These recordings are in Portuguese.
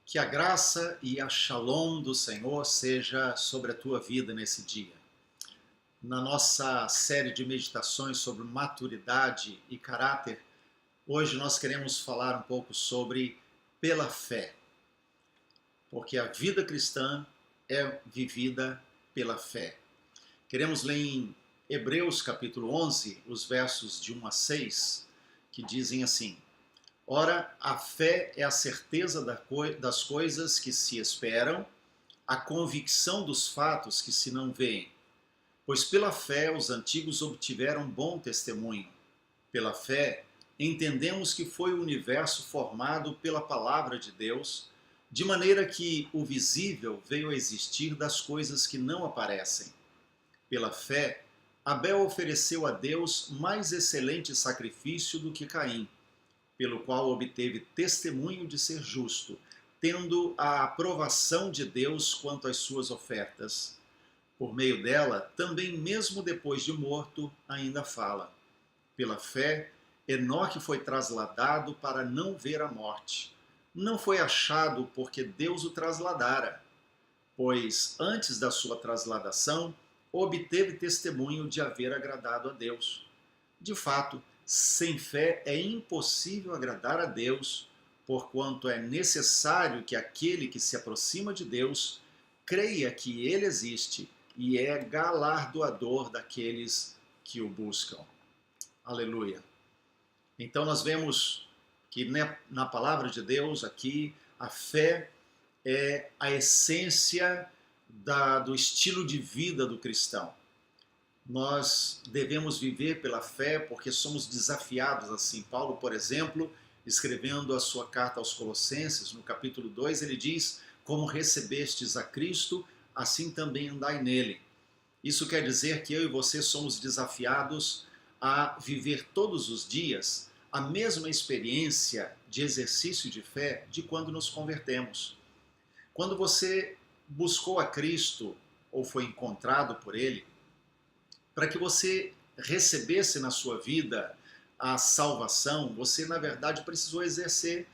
Que a graça e a shalom do Senhor seja sobre a tua vida nesse dia. Na nossa série de meditações sobre maturidade e caráter, hoje nós queremos falar um pouco sobre pela fé, porque a vida cristã é vivida pela fé. Queremos ler em Hebreus capítulo 11, os versos de 1 a 6, que dizem assim: Ora, a fé é a certeza das coisas que se esperam, a convicção dos fatos que se não veem. Pois pela fé os antigos obtiveram bom testemunho. Pela fé, entendemos que foi o universo formado pela palavra de Deus, de maneira que o visível veio a existir das coisas que não aparecem. Pela fé, Abel ofereceu a Deus mais excelente sacrifício do que Caim, pelo qual obteve testemunho de ser justo, tendo a aprovação de Deus quanto às suas ofertas. Por meio dela, também mesmo depois de morto, ainda fala. Pela fé, Enoque foi trasladado para não ver a morte. Não foi achado porque Deus o trasladara, pois antes da sua trasladação, obteve testemunho de haver agradado a Deus. De fato, sem fé é impossível agradar a Deus, porquanto é necessário que aquele que se aproxima de Deus creia que Ele existe e é galardoador daqueles que o buscam. Aleluia. Então nós vemos que na palavra de Deus aqui, a fé é a essência do estilo de vida do cristão. Nós devemos viver pela fé porque somos desafiados assim. Paulo, por exemplo, escrevendo a sua carta aos Colossenses, no capítulo 2, ele diz: como recebestes a Cristo, assim também andai nele. Isso quer dizer que eu e você somos desafiados a viver todos os dias a mesma experiência de exercício de fé de quando nos convertemos. Quando você buscou a Cristo ou foi encontrado por Ele, para que você recebesse na sua vida a salvação, você na verdade precisou exercer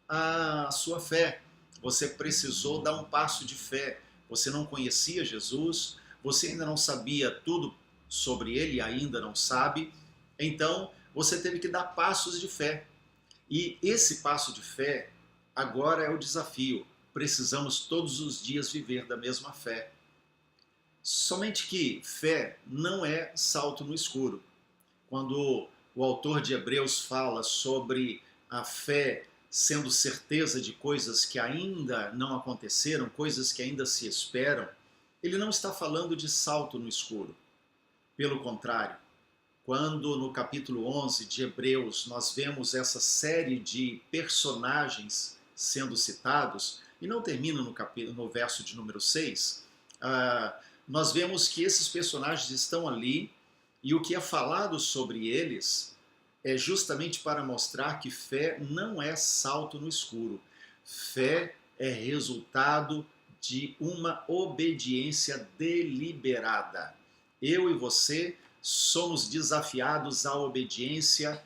a sua fé. Você precisou dar um passo de fé. Você não conhecia Jesus, você ainda não sabia tudo sobre Ele, ainda não sabe. Então você teve que dar passos de fé. E esse passo de fé agora é o desafio. Precisamos todos os dias viver da mesma fé. Somente que fé não é salto no escuro. Quando o autor de Hebreus fala sobre a fé sendo certeza de coisas que ainda não aconteceram, coisas que ainda se esperam, ele não está falando de salto no escuro. Pelo contrário, quando no capítulo 11 de Hebreus nós vemos essa série de personagens sendo citados, e não termina no verso de número 6, nós vemos que esses personagens estão ali e o que é falado sobre eles é justamente para mostrar que fé não é salto no escuro. Fé é resultado de uma obediência deliberada. Eu e você somos desafiados à obediência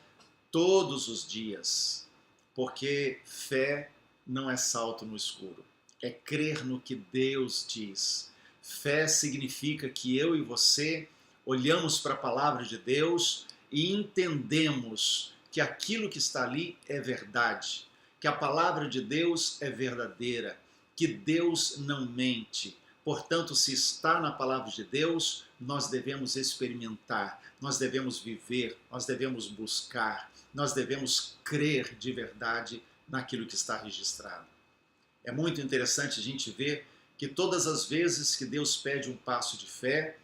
todos os dias, porque fé não é salto no escuro, é crer no que Deus diz. Fé significa que eu e você olhamos para a palavra de Deus e entendemos que aquilo que está ali é verdade, que a palavra de Deus é verdadeira, que Deus não mente. Portanto, se está na palavra de Deus, nós devemos experimentar, nós devemos viver, nós devemos buscar, nós devemos crer de verdade naquilo que está registrado. É muito interessante a gente ver que todas as vezes que Deus pede um passo de fé,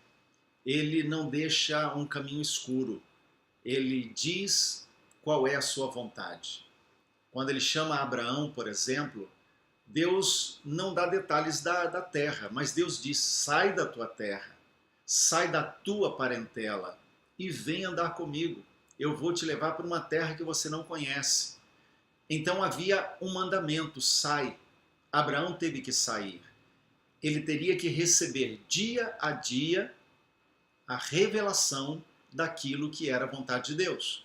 Ele não deixa um caminho escuro. Ele diz qual é a sua vontade. Quando Ele chama Abraão, por exemplo, Deus não dá detalhes da terra, mas Deus diz: sai da tua terra, sai da tua parentela e vem andar comigo. Eu vou te levar para uma terra que você não conhece. Então havia um mandamento: sai. Abraão teve que sair. Ele teria que receber dia a dia a revelação daquilo que era a vontade de Deus.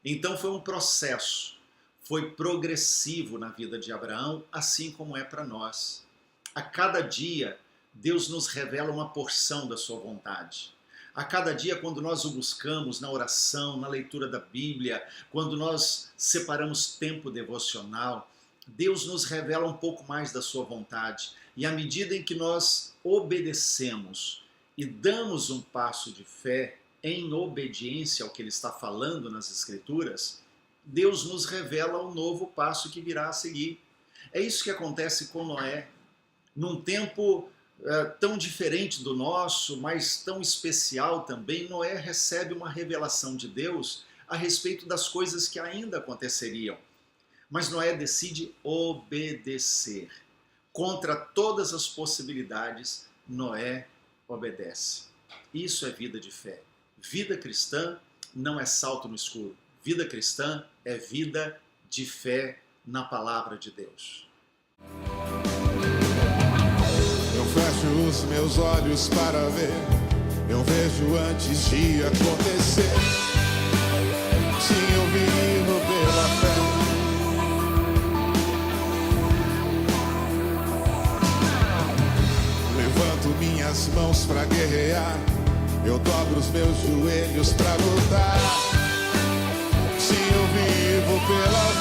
Então foi um processo, foi progressivo na vida de Abraão, assim como é para nós. A cada dia, Deus nos revela uma porção da sua vontade. A cada dia, quando nós o buscamos na oração, na leitura da Bíblia, quando nós separamos tempo devocional, Deus nos revela um pouco mais da sua vontade. E à medida em que nós obedecemos e damos um passo de fé em obediência ao que Ele está falando nas Escrituras, Deus nos revela um novo passo que virá a seguir. É isso que acontece com Noé. Num tempo tão diferente do nosso, mas tão especial também, Noé recebe uma revelação de Deus a respeito das coisas que ainda aconteceriam. Mas Noé decide obedecer. Contra todas as possibilidades, Noé obedece. Isso é vida de fé. Vida cristã não é salto no escuro. Vida cristã é vida de fé na palavra de Deus. Eu fecho os meus olhos para ver, eu vejo antes de acontecer. Sim, eu vivo pela fé. Levanto minhas mãos para guerrear, eu dobro os meus joelhos para lutar. Sim, eu vivo pela fé.